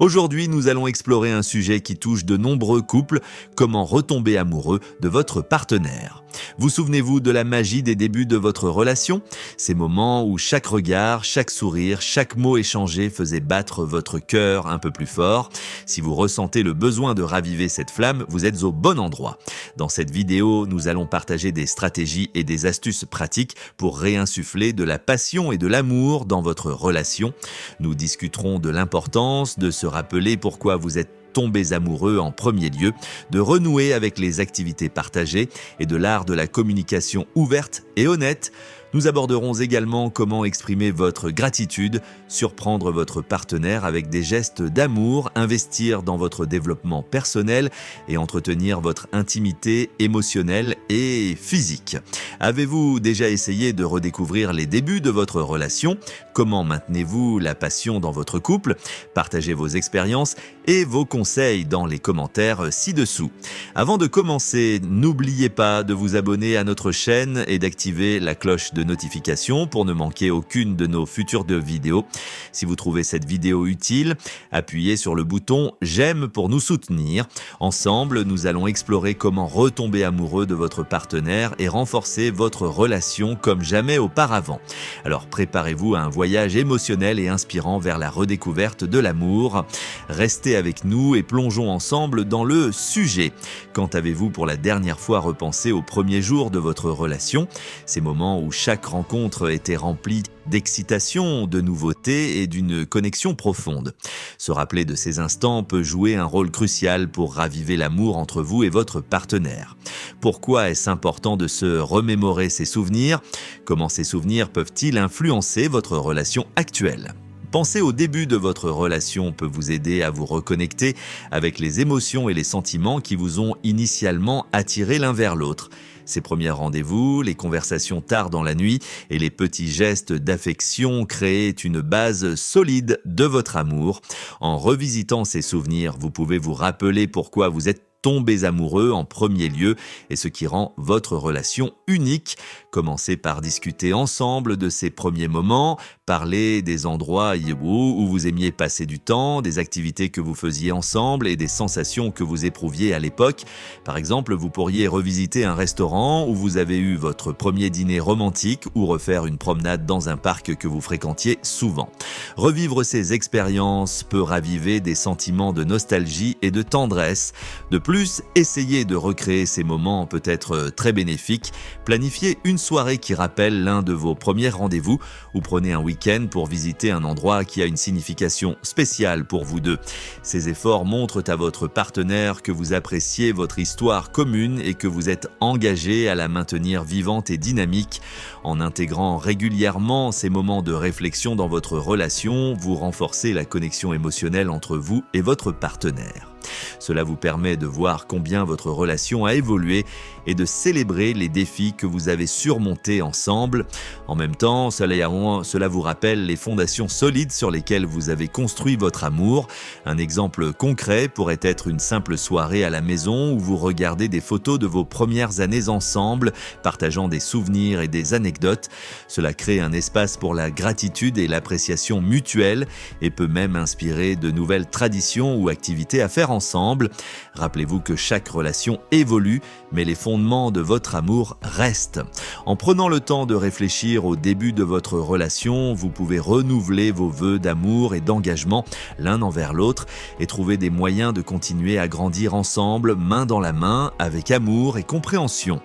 Aujourd'hui, nous allons explorer un sujet qui touche de nombreux couples, comment retomber amoureux de votre partenaire. Vous souvenez-vous de la magie des débuts de votre relation? Ces moments où chaque regard, chaque sourire, chaque mot échangé faisait battre votre cœur un peu plus fort. Si vous ressentez le besoin de raviver cette flamme, vous êtes au bon endroit. Dans cette vidéo, nous allons partager des stratégies et des astuces pratiques pour réinsuffler de la passion et de l'amour dans votre relation. Nous discuterons de l'importance de se rappeler pourquoi vous êtes tombés amoureux en premier lieu, de renouer avec les activités partagées et de l'art de la communication ouverte et honnête. Nous aborderons également comment exprimer votre gratitude, surprendre votre partenaire avec des gestes d'amour, investir dans votre développement personnel et entretenir votre intimité émotionnelle et physique. Avez-vous déjà essayé de redécouvrir les débuts de votre relation? Comment maintenez-vous la passion dans votre couple? Partagez vos expériences et vos conseils dans les commentaires ci-dessous. Avant de commencer, n'oubliez pas de vous abonner à notre chaîne et d'activer la cloche de notification pour ne manquer aucune de nos futures vidéos. Si vous trouvez cette vidéo utile, appuyez sur le bouton j'aime pour nous soutenir. Ensemble, nous allons explorer comment retomber amoureux de votre partenaire et renforcer votre relation comme jamais auparavant. Alors préparez-vous à un voyage émotionnel et inspirant vers la redécouverte de l'amour. Restez avec nous et plongeons ensemble dans le sujet. Quand avez-vous pour la dernière fois repensé aux premiers jours de votre relation? Ces moments où chaque rencontre était remplie d'excitation, de nouveautés et d'une connexion profonde. Se rappeler de ces instants peut jouer un rôle crucial pour raviver l'amour entre vous et votre partenaire. Pourquoi est-ce important de se remémorer ces souvenirs? Comment ces souvenirs peuvent-ils influencer votre relation actuelle? Penser au début de votre relation peut vous aider à vous reconnecter avec les émotions et les sentiments qui vous ont initialement attiré l'un vers l'autre. Ces premiers rendez-vous, les conversations tard dans la nuit et les petits gestes d'affection créaient une base solide de votre amour. En revisitant ces souvenirs, vous pouvez vous rappeler pourquoi vous êtes tombés amoureux en premier lieu et ce qui rend votre relation unique. Commencez par discuter ensemble de ces premiers moments, parler des endroits où vous aimiez passer du temps, des activités que vous faisiez ensemble et des sensations que vous éprouviez à l'époque. Par exemple, vous pourriez revisiter un restaurant où vous avez eu votre premier dîner romantique ou refaire une promenade dans un parc que vous fréquentiez souvent. Revivre ces expériences peut raviver des sentiments de nostalgie et de tendresse. De plus, essayer de recréer ces moments peut être très bénéfique. Planifiez une soirée qui rappelle l'un de vos premiers rendez-vous ou prenez un week-end pour visiter un endroit qui a une signification spéciale pour vous deux. Ces efforts montrent à votre partenaire que vous appréciez votre histoire commune et que vous êtes engagé à la maintenir vivante et dynamique. En intégrant régulièrement ces moments de réflexion dans votre relation, vous renforcez la connexion émotionnelle entre vous et votre partenaire. Cela vous permet de voir combien votre relation a évolué et de célébrer les défis que vous avez surmontés ensemble. En même temps, cela vous rappelle les fondations solides sur lesquelles vous avez construit votre amour. Un exemple concret pourrait être une simple soirée à la maison où vous regardez des photos de vos premières années ensemble, partageant des souvenirs et des anecdotes. Cela crée un espace pour la gratitude et l'appréciation mutuelle et peut même inspirer de nouvelles traditions ou activités à faire ensemble. Rappelez-vous que chaque relation évolue, mais les fondements de votre amour restent. En prenant le temps de réfléchir au début de votre relation, vous pouvez renouveler vos vœux d'amour et d'engagement l'un envers l'autre et trouver des moyens de continuer à grandir ensemble, main dans la main, avec amour et compréhension.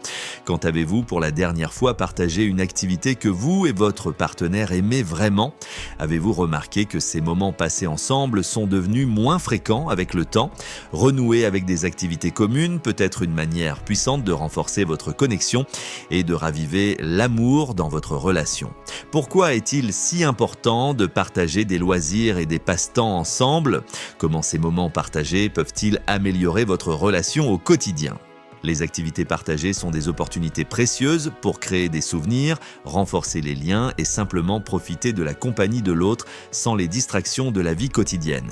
Quand avez-vous pour la dernière fois partagé une activité que vous et votre partenaire aimez vraiment? Avez-vous remarqué que ces moments passés ensemble sont devenus moins fréquents avec le temps? Renouer avec des activités communes peut être une manière puissante de renforcer votre connexion et de raviver l'amour dans votre relation. Pourquoi est-il si important de partager des loisirs et des passe-temps ensemble? Comment ces moments partagés peuvent-ils améliorer votre relation au quotidien? Les activités partagées sont des opportunités précieuses pour créer des souvenirs, renforcer les liens et simplement profiter de la compagnie de l'autre sans les distractions de la vie quotidienne.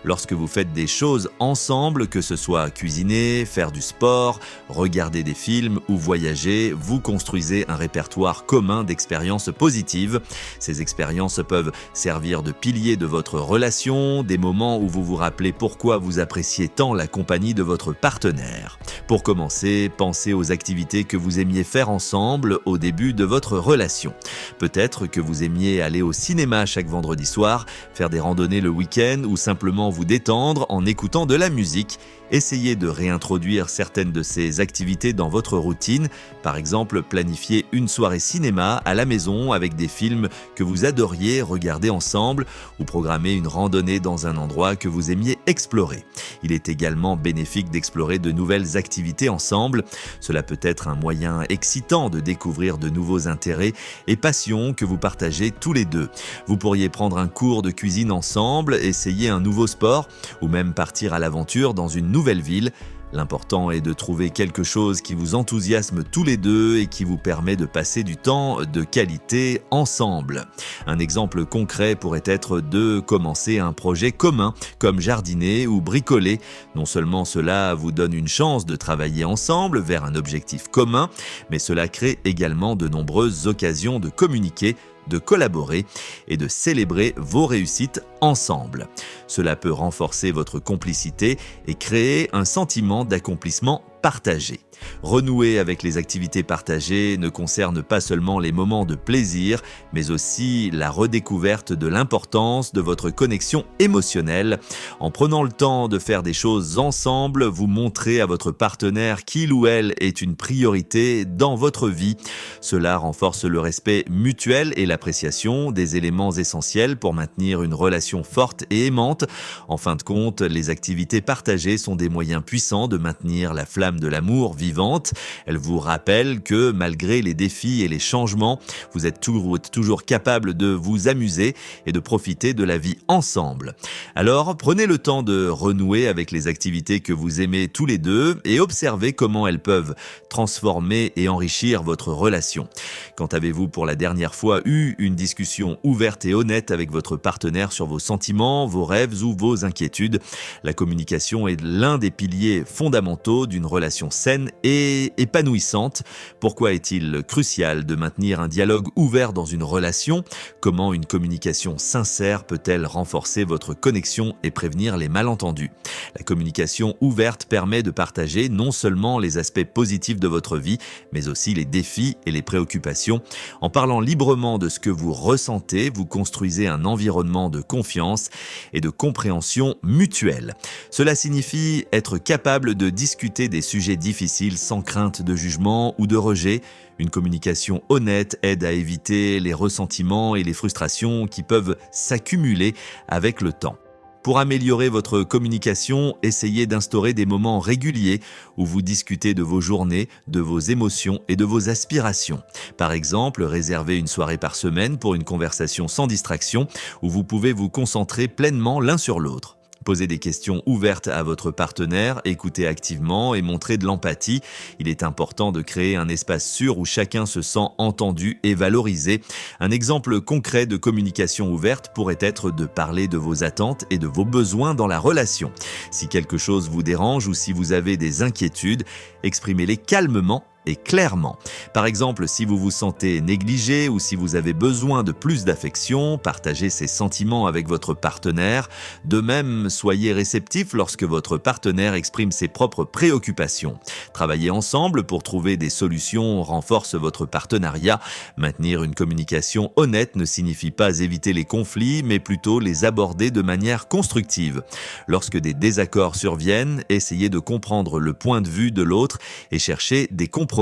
Lorsque vous faites des choses ensemble, que ce soit cuisiner, faire du sport, regarder des films ou voyager, vous construisez un répertoire commun d'expériences positives. Ces expériences peuvent servir de pilier de votre relation, des moments où vous vous rappelez pourquoi vous appréciez tant la compagnie de votre partenaire. Pour commencer, pensez aux activités que vous aimiez faire ensemble au début de votre relation. Peut-être que vous aimiez aller au cinéma chaque vendredi soir, faire des randonnées le week-end ou simplement vous détendre en écoutant de la musique. Essayez de réintroduire certaines de ces activités dans votre routine. Par exemple, planifiez une soirée cinéma à la maison avec des films que vous adoriez regarder ensemble ou programmez une randonnée dans un endroit que vous aimiez explorer. Il est également bénéfique d'explorer de nouvelles activités ensemble. Cela peut être un moyen excitant de découvrir de nouveaux intérêts et passions que vous partagez tous les deux. Vous pourriez prendre un cours de cuisine ensemble, essayer un nouveau sport ou même partir à l'aventure dans une nouvelle ville. L'important est de trouver quelque chose qui vous enthousiasme tous les deux et qui vous permet de passer du temps de qualité ensemble. Un exemple concret pourrait être de commencer un projet commun, comme jardiner ou bricoler. Non seulement cela vous donne une chance de travailler ensemble vers un objectif commun, mais cela crée également de nombreuses occasions de communiquer, de collaborer et de célébrer vos réussites ensemble. Cela peut renforcer votre complicité et créer un sentiment d'accomplissement partagé. Renouer avec les activités partagées ne concerne pas seulement les moments de plaisir, mais aussi la redécouverte de l'importance de votre connexion émotionnelle. En prenant le temps de faire des choses ensemble, vous montrez à votre partenaire qu'il ou elle est une priorité dans votre vie. Cela renforce le respect mutuel et l'appréciation des éléments essentiels pour maintenir une relation forte et aimante. En fin de compte, les activités partagées sont des moyens puissants de maintenir la flamme de l'amour vivante. Elle vous rappelle que malgré les défis et les changements, vous êtes toujours capable de vous amuser et de profiter de la vie ensemble. Alors, prenez le temps de renouer avec les activités que vous aimez tous les deux et observez comment elles peuvent transformer et enrichir votre relation. Quand avez-vous pour la dernière fois eu une discussion ouverte et honnête avec votre partenaire sur vos sentiments, vos rêves ou vos inquiétudes? La communication est l'un des piliers fondamentaux d'une relation saine et épanouissante. Pourquoi est-il crucial de maintenir un dialogue ouvert dans une relation? Comment une communication sincère peut-elle renforcer votre connexion et prévenir les malentendus? La communication ouverte permet de partager non seulement les aspects positifs de votre vie, mais aussi les défis et les préoccupations. En parlant librement de ce que vous ressentez, vous construisez un environnement de confiance et de compréhension mutuelle. Cela signifie être capable de discuter des sujets difficiles sans crainte de jugement ou de rejet. Une communication honnête aide à éviter les ressentiments et les frustrations qui peuvent s'accumuler avec le temps. Pour améliorer votre communication, essayez d'instaurer des moments réguliers où vous discutez de vos journées, de vos émotions et de vos aspirations. Par exemple, réservez une soirée par semaine pour une conversation sans distraction où vous pouvez vous concentrer pleinement l'un sur l'autre. Posez des questions ouvertes à votre partenaire, écoutez activement et montrez de l'empathie. Il est important de créer un espace sûr où chacun se sent entendu et valorisé. Un exemple concret de communication ouverte pourrait être de parler de vos attentes et de vos besoins dans la relation. Si quelque chose vous dérange ou si vous avez des inquiétudes, exprimez-les calmement et clairement. Par exemple, si vous vous sentez négligé ou si vous avez besoin de plus d'affection, partagez ces sentiments avec votre partenaire. De même, soyez réceptif lorsque votre partenaire exprime ses propres préoccupations. Travailler ensemble pour trouver des solutions renforce votre partenariat. Maintenir une communication honnête ne signifie pas éviter les conflits, mais plutôt les aborder de manière constructive. Lorsque des désaccords surviennent, essayez de comprendre le point de vue de l'autre et cherchez des compromis.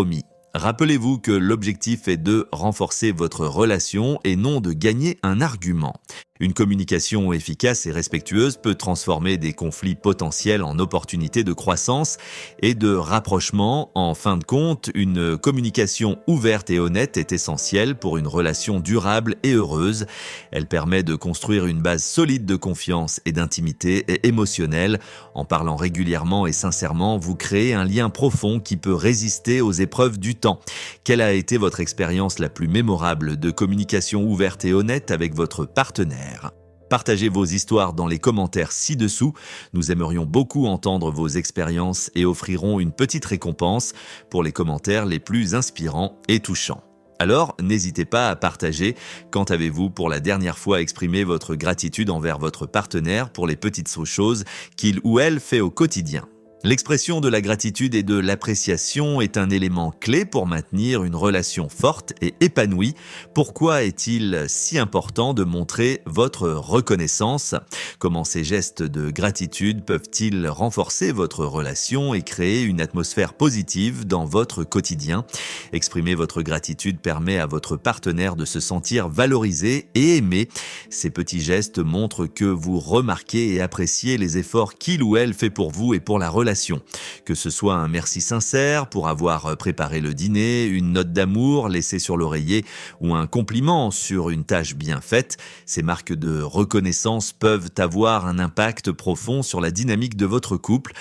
Rappelez-vous que l'objectif est de renforcer votre relation et non de gagner un argument. Une communication efficace et respectueuse peut transformer des conflits potentiels en opportunités de croissance et de rapprochement. En fin de compte, une communication ouverte et honnête est essentielle pour une relation durable et heureuse. Elle permet de construire une base solide de confiance et d'intimité émotionnelle. En parlant régulièrement et sincèrement, vous créez un lien profond qui peut résister aux épreuves du temps. Quelle a été votre expérience la plus mémorable de communication ouverte et honnête avec votre partenaire ? Partagez vos histoires dans les commentaires ci-dessous. Nous aimerions beaucoup entendre vos expériences et offrirons une petite récompense pour les commentaires les plus inspirants et touchants. Alors, n'hésitez pas à partager quand avez-vous pour la dernière fois exprimé votre gratitude envers votre partenaire pour les petites choses qu'il ou elle fait au quotidien. L'expression de la gratitude et de l'appréciation est un élément clé pour maintenir une relation forte et épanouie. Pourquoi est-il si important de montrer votre reconnaissance ? Comment ces gestes de gratitude peuvent-ils renforcer votre relation et créer une atmosphère positive dans votre quotidien ? Exprimer votre gratitude permet à votre partenaire de se sentir valorisé et aimé. Ces petits gestes montrent que vous remarquez et appréciez les efforts qu'il ou elle fait pour vous et pour la relation. Que ce soit un merci sincère pour avoir préparé le dîner, une note d'amour laissée sur l'oreiller ou un compliment sur une tâche bien faite, ces marques de reconnaissance peuvent avoir un impact profond sur la dynamique de votre couple.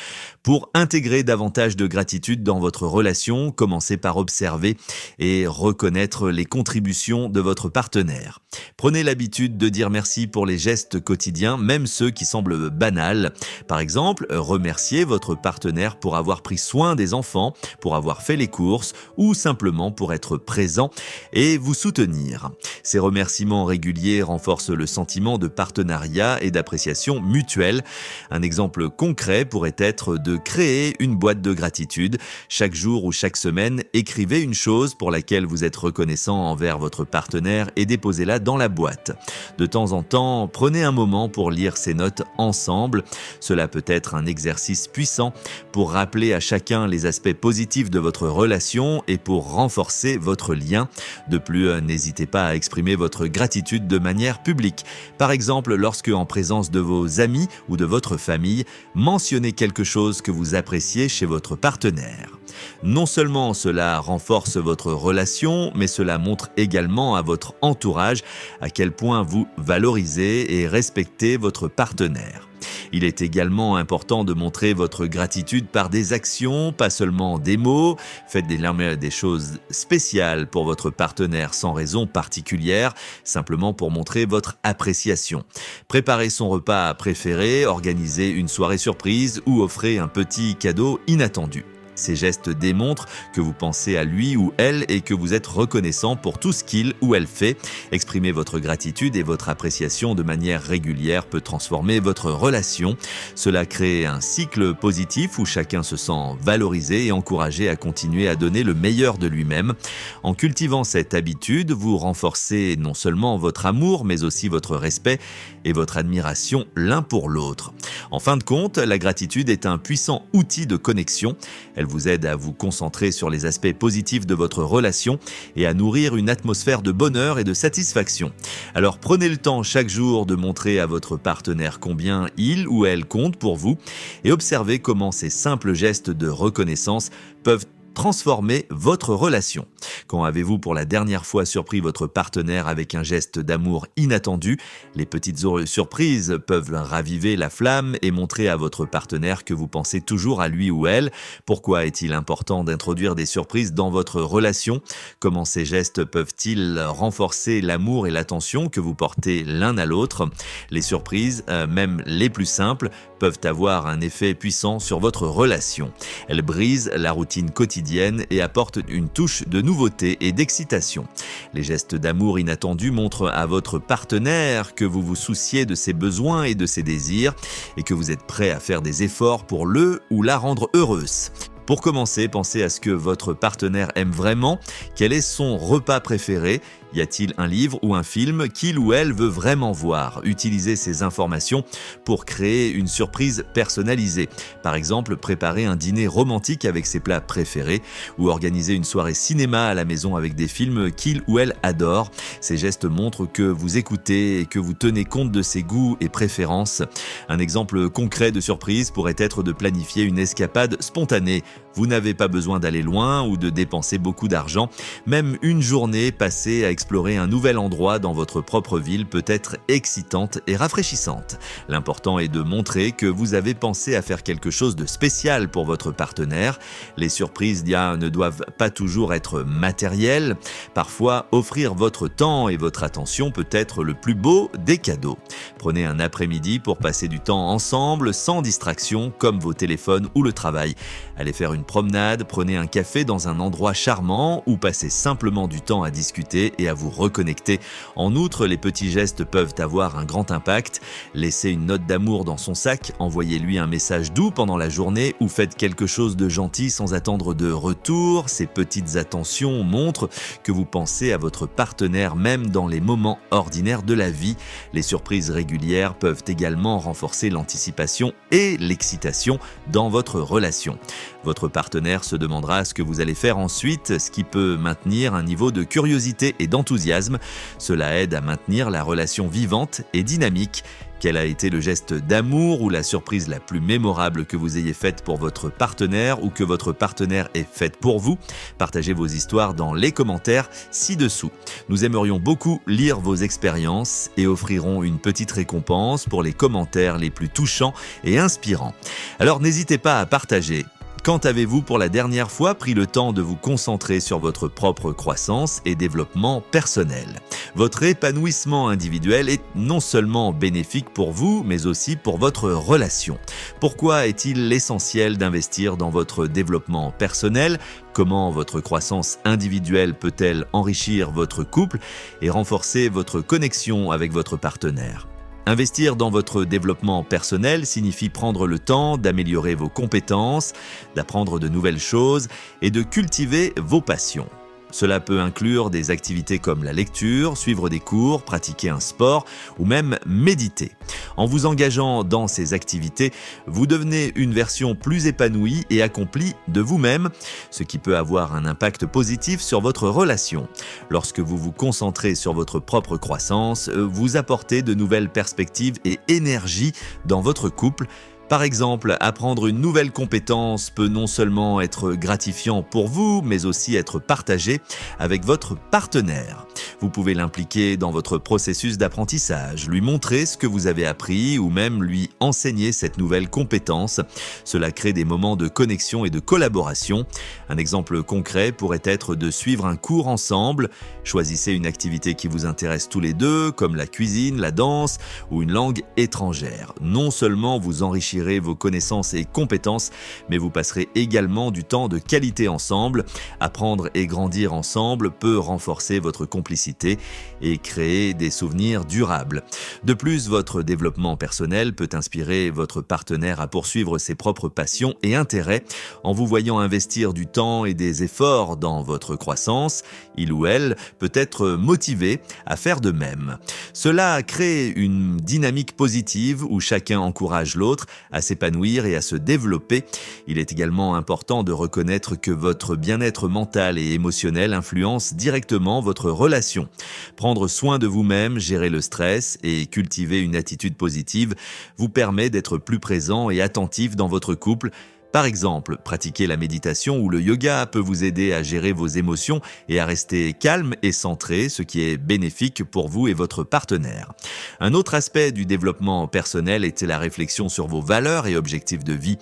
Pour intégrer davantage de gratitude dans votre relation, commencez par observer et reconnaître les contributions de votre partenaire. Prenez l'habitude de dire merci pour les gestes quotidiens, même ceux qui semblent banals. Par exemple, remerciez votre partenaire pour avoir pris soin des enfants, pour avoir fait les courses ou simplement pour être présent et vous soutenir. Ces remerciements réguliers renforcent le sentiment de partenariat et d'appréciation mutuelle. Un exemple concret pourrait être de créer une boîte de gratitude. Chaque jour ou chaque semaine, écrivez une chose pour laquelle vous êtes reconnaissant envers votre partenaire et déposez-la dans la boîte. De temps en temps, prenez un moment pour lire ces notes ensemble. Cela peut être un exercice puissant pour rappeler à chacun les aspects positifs de votre relation et pour renforcer votre lien. De plus, n'hésitez pas à exprimer votre gratitude de manière publique. Par exemple, lorsque en présence de vos amis ou de votre famille, mentionnez quelque chose que vous appréciez chez votre partenaire. Non seulement cela renforce votre relation, mais cela montre également à votre entourage à quel point vous valorisez et respectez votre partenaire. Il est également important de montrer votre gratitude par des actions, pas seulement des mots. Faites des choses spéciales pour votre partenaire sans raison particulière, simplement pour montrer votre appréciation. Préparez son repas préféré, organisez une soirée surprise ou offrez un petit cadeau inattendu. Ces gestes démontrent que vous pensez à lui ou elle et que vous êtes reconnaissant pour tout ce qu'il ou elle fait. Exprimer votre gratitude et votre appréciation de manière régulière peut transformer votre relation. Cela crée un cycle positif où chacun se sent valorisé et encouragé à continuer à donner le meilleur de lui-même. En cultivant cette habitude, vous renforcez non seulement votre amour, mais aussi votre respect et votre admiration l'un pour l'autre. En fin de compte, la gratitude est un puissant outil de connexion. Elle vous aide à vous concentrer sur les aspects positifs de votre relation et à nourrir une atmosphère de bonheur et de satisfaction. Alors prenez le temps chaque jour de montrer à votre partenaire combien il ou elle compte pour vous et observez comment ces simples gestes de reconnaissance peuvent transformer votre relation. Quand avez-vous pour la dernière fois surpris votre partenaire avec un geste d'amour inattendu ? Les petites surprises peuvent raviver la flamme et montrer à votre partenaire que vous pensez toujours à lui ou elle. Pourquoi est-il important d'introduire des surprises dans votre relation ? Comment ces gestes peuvent-ils renforcer l'amour et l'attention que vous portez l'un à l'autre ? Les surprises, même les plus simples, peuvent avoir un effet puissant sur votre relation. Elles brisent la routine quotidienne et apportent une touche de nouveauté et d'excitation. Les gestes d'amour inattendus montrent à votre partenaire que vous vous souciez de ses besoins et de ses désirs et que vous êtes prêt à faire des efforts pour le ou la rendre heureuse. Pour commencer, pensez à ce que votre partenaire aime vraiment, quel est son repas préféré Y a-t-il un livre ou un film qu'il ou elle veut vraiment voir? Utilisez ces informations pour créer une surprise personnalisée. Par exemple, préparer un dîner romantique avec ses plats préférés ou organiser une soirée cinéma à la maison avec des films qu'il ou elle adore. Ces gestes montrent que vous écoutez et que vous tenez compte de ses goûts et préférences. Un exemple concret de surprise pourrait être de planifier une escapade spontanée. Vous n'avez pas besoin d'aller loin ou de dépenser beaucoup d'argent. Même une journée passée à explorer un nouvel endroit dans votre propre ville peut être excitante et rafraîchissante. L'important est de montrer que vous avez pensé à faire quelque chose de spécial pour votre partenaire. Les surprises ne doivent pas toujours être matérielles. Parfois, offrir votre temps et votre attention peut être le plus beau des cadeaux. Prenez un après-midi pour passer du temps ensemble sans distraction comme vos téléphones ou le travail. Allez faire une promenade, prenez un café dans un endroit charmant ou passez simplement du temps à discuter et à vous reconnecter. En outre, les petits gestes peuvent avoir un grand impact. Laissez une note d'amour dans son sac, envoyez-lui un message doux pendant la journée ou faites quelque chose de gentil sans attendre de retour. Ces petites attentions montrent que vous pensez à votre partenaire même dans les moments ordinaires de la vie. Les surprises régulières peuvent également renforcer l'anticipation et l'excitation dans votre relation. Votre partenaire se demandera ce que vous allez faire ensuite, ce qui peut maintenir un niveau de curiosité et d'enthousiasme. Cela aide à maintenir la relation vivante et dynamique. Quel a été le geste d'amour ou la surprise la plus mémorable que vous ayez faite pour votre partenaire ou que votre partenaire ait faite pour vous? Partagez vos histoires dans les commentaires ci-dessous. Nous aimerions beaucoup lire vos expériences et offrirons une petite récompense pour les commentaires les plus touchants et inspirants. Alors n'hésitez pas à partager. Quand avez-vous pour la dernière fois pris le temps de vous concentrer sur votre propre croissance et développement personnel? Votre épanouissement individuel est non seulement bénéfique pour vous, mais aussi pour votre relation. Pourquoi est-il essentiel d'investir dans votre développement personnel? Comment votre croissance individuelle peut-elle enrichir votre couple et renforcer votre connexion avec votre partenaire? Investir dans votre développement personnel signifie prendre le temps d'améliorer vos compétences, d'apprendre de nouvelles choses et de cultiver vos passions. Cela peut inclure des activités comme la lecture, suivre des cours, pratiquer un sport ou même méditer. En vous engageant dans ces activités, vous devenez une version plus épanouie et accomplie de vous-même, ce qui peut avoir un impact positif sur votre relation. Lorsque vous vous concentrez sur votre propre croissance, vous apportez de nouvelles perspectives et énergie dans votre couple. Par exemple, apprendre une nouvelle compétence peut non seulement être gratifiant pour vous, mais aussi être partagé avec votre partenaire. Vous pouvez l'impliquer dans votre processus d'apprentissage, lui montrer ce que vous avez appris ou même lui enseigner cette nouvelle compétence. Cela crée des moments de connexion et de collaboration. Un exemple concret pourrait être de suivre un cours ensemble. Choisissez une activité qui vous intéresse tous les deux, comme la cuisine, la danse ou une langue étrangère. Non seulement vous enrichirez vos connaissances et compétences, mais vous passerez également du temps de qualité ensemble. Apprendre et grandir ensemble peut renforcer votre complicité et créer des souvenirs durables. De plus, votre développement personnel peut inspirer votre partenaire à poursuivre ses propres passions et intérêts. En vous voyant investir du temps et des efforts dans votre croissance, il ou elle peut être motivé à faire de même. Cela crée une dynamique positive où chacun encourage l'autre à s'épanouir et à se développer. Il est également important de reconnaître que votre bien-être mental et émotionnel influence directement votre relation. Prendre soin de vous-même, gérer le stress et cultiver une attitude positive vous permet d'être plus présent et attentif dans votre couple. Par exemple, pratiquer la méditation ou le yoga peut vous aider à gérer vos émotions et à rester calme et centré, ce qui est bénéfique pour vous et votre partenaire. Un autre aspect du développement personnel était la réflexion sur vos valeurs et objectifs de vie.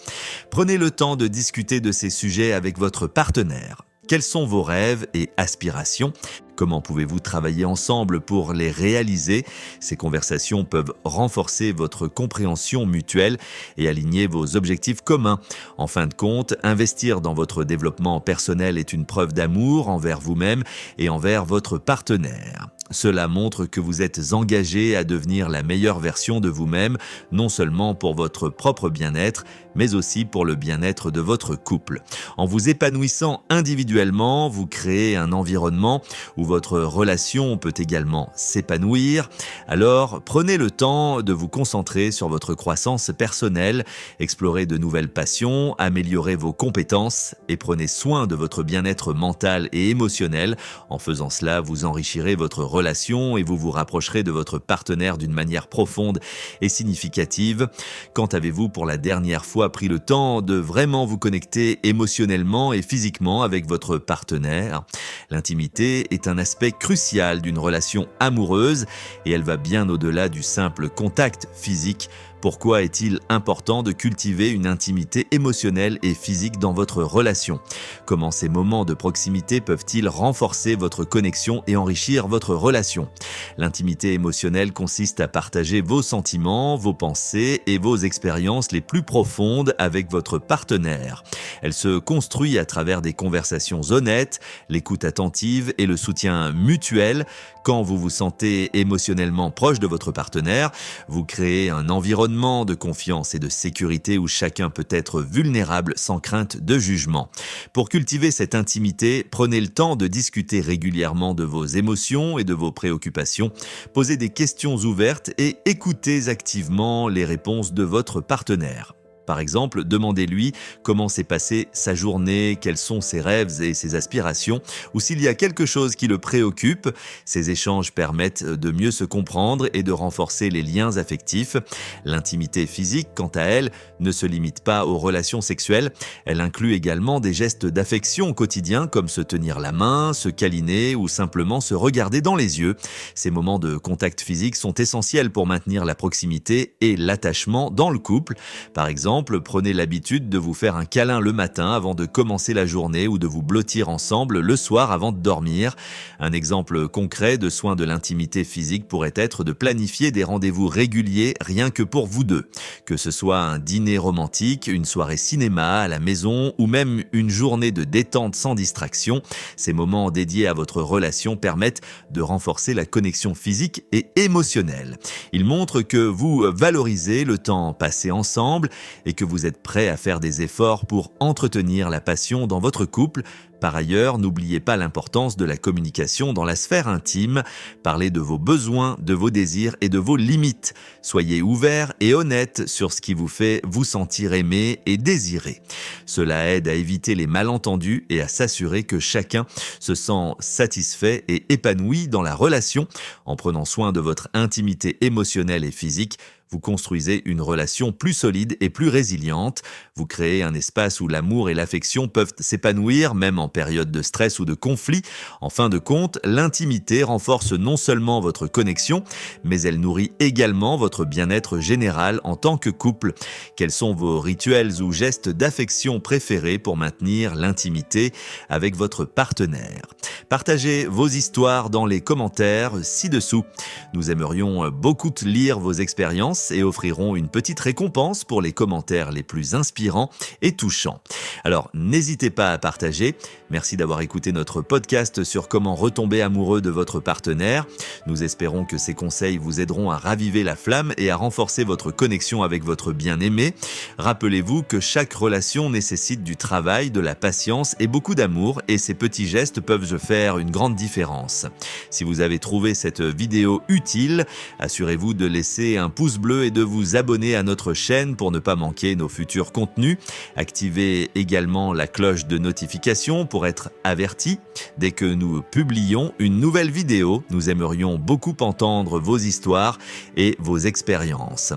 Prenez le temps de discuter de ces sujets avec votre partenaire. Quels sont vos rêves et aspirations? Comment pouvez-vous travailler ensemble pour les réaliser? Ces conversations peuvent renforcer votre compréhension mutuelle et aligner vos objectifs communs. En fin de compte, investir dans votre développement personnel est une preuve d'amour envers vous-même et envers votre partenaire. Cela montre que vous êtes engagé à devenir la meilleure version de vous-même, non seulement pour votre propre bien-être, mais aussi pour le bien-être de votre couple. En vous épanouissant individuellement, vous créez un environnement où votre relation peut également s'épanouir. Alors, prenez le temps de vous concentrer sur votre croissance personnelle, explorez de nouvelles passions, améliorez vos compétences et prenez soin de votre bien-être mental et émotionnel. En faisant cela, vous enrichirez votre relation et vous vous rapprocherez de votre partenaire d'une manière profonde et significative. Quand avez-vous pour la dernière fois pris le temps de vraiment vous connecter émotionnellement et physiquement avec votre partenaire? L'intimité est un aspect crucial d'une relation amoureuse et elle va bien au-delà du simple contact physique. Pourquoi est-il important de cultiver une intimité émotionnelle et physique dans votre relation? Comment ces moments de proximité peuvent-ils renforcer votre connexion et enrichir votre relation? L'intimité émotionnelle consiste à partager vos sentiments, vos pensées et vos expériences les plus profondes avec votre partenaire. Elle se construit à travers des conversations honnêtes, l'écoute attentive et le soutien mutuel. Quand vous vous sentez émotionnellement proche de votre partenaire, vous créez un environnement de confiance et de sécurité où chacun peut être vulnérable sans crainte de jugement. Pour cultiver cette intimité, prenez le temps de discuter régulièrement de vos émotions et de vos préoccupations, posez des questions ouvertes et écoutez activement les réponses de votre partenaire. Par exemple, demandez-lui comment s'est passée sa journée, quels sont ses rêves et ses aspirations, ou s'il y a quelque chose qui le préoccupe. Ces échanges permettent de mieux se comprendre et de renforcer les liens affectifs. L'intimité physique, quant à elle, ne se limite pas aux relations sexuelles. Elle inclut également des gestes d'affection quotidiens comme se tenir la main, se câliner ou simplement se regarder dans les yeux. Ces moments de contact physique sont essentiels pour maintenir la proximité et l'attachement dans le couple. Par exemple, prenez l'habitude de vous faire un câlin le matin avant de commencer la journée ou de vous blottir ensemble le soir avant de dormir. Un exemple concret de soin de l'intimité physique pourrait être de planifier des rendez-vous réguliers rien que pour vous deux. Que ce soit un dîner romantique, une soirée cinéma à la maison ou même une journée de détente sans distraction, ces moments dédiés à votre relation permettent de renforcer la connexion physique et émotionnelle. Ils montrent que vous valorisez le temps passé ensemble et que vous êtes prêt à faire des efforts pour entretenir la passion dans votre couple. Par ailleurs, n'oubliez pas l'importance de la communication dans la sphère intime. Parlez de vos besoins, de vos désirs et de vos limites. Soyez ouvert et honnête sur ce qui vous fait vous sentir aimé et désiré. Cela aide à éviter les malentendus et à s'assurer que chacun se sent satisfait et épanoui dans la relation. En prenant soin de votre intimité émotionnelle et physique, vous construisez une relation plus solide et plus résiliente. Vous créez un espace où l'amour et l'affection peuvent s'épanouir, même en période de stress ou de conflit. En fin de compte, l'intimité renforce non seulement votre connexion, mais elle nourrit également votre bien-être général en tant que couple. Quels sont vos rituels ou gestes d'affection préférés pour maintenir l'intimité avec votre partenaire? Partagez vos histoires dans les commentaires ci-dessous. Nous aimerions beaucoup lire vos expériences et offriront une petite récompense pour les commentaires les plus inspirants et touchants. Alors, n'hésitez pas à partager. Merci d'avoir écouté notre podcast sur comment retomber amoureux de votre partenaire. Nous espérons que ces conseils vous aideront à raviver la flamme et à renforcer votre connexion avec votre bien-aimé. Rappelez-vous que chaque relation nécessite du travail, de la patience et beaucoup d'amour, et ces petits gestes peuvent faire une grande différence. Si vous avez trouvé cette vidéo utile, assurez-vous de laisser un pouce bleu et de vous abonner à notre chaîne pour ne pas manquer nos futurs contenus. Activez également la cloche de notification pour être averti dès que nous publions une nouvelle vidéo. Nous aimerions beaucoup entendre vos histoires et vos expériences.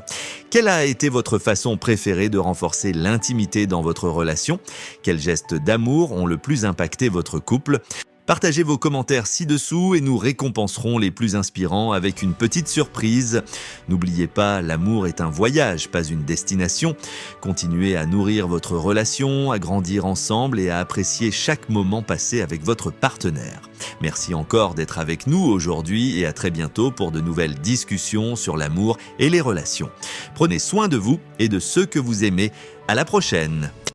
Quelle a été votre façon préférée de renforcer l'intimité dans votre relation? Quels gestes d'amour ont le plus impacté votre couple? Partagez vos commentaires ci-dessous et nous récompenserons les plus inspirants avec une petite surprise. N'oubliez pas, l'amour est un voyage, pas une destination. Continuez à nourrir votre relation, à grandir ensemble et à apprécier chaque moment passé avec votre partenaire. Merci encore d'être avec nous aujourd'hui et à très bientôt pour de nouvelles discussions sur l'amour et les relations. Prenez soin de vous et de ceux que vous aimez. À la prochaine!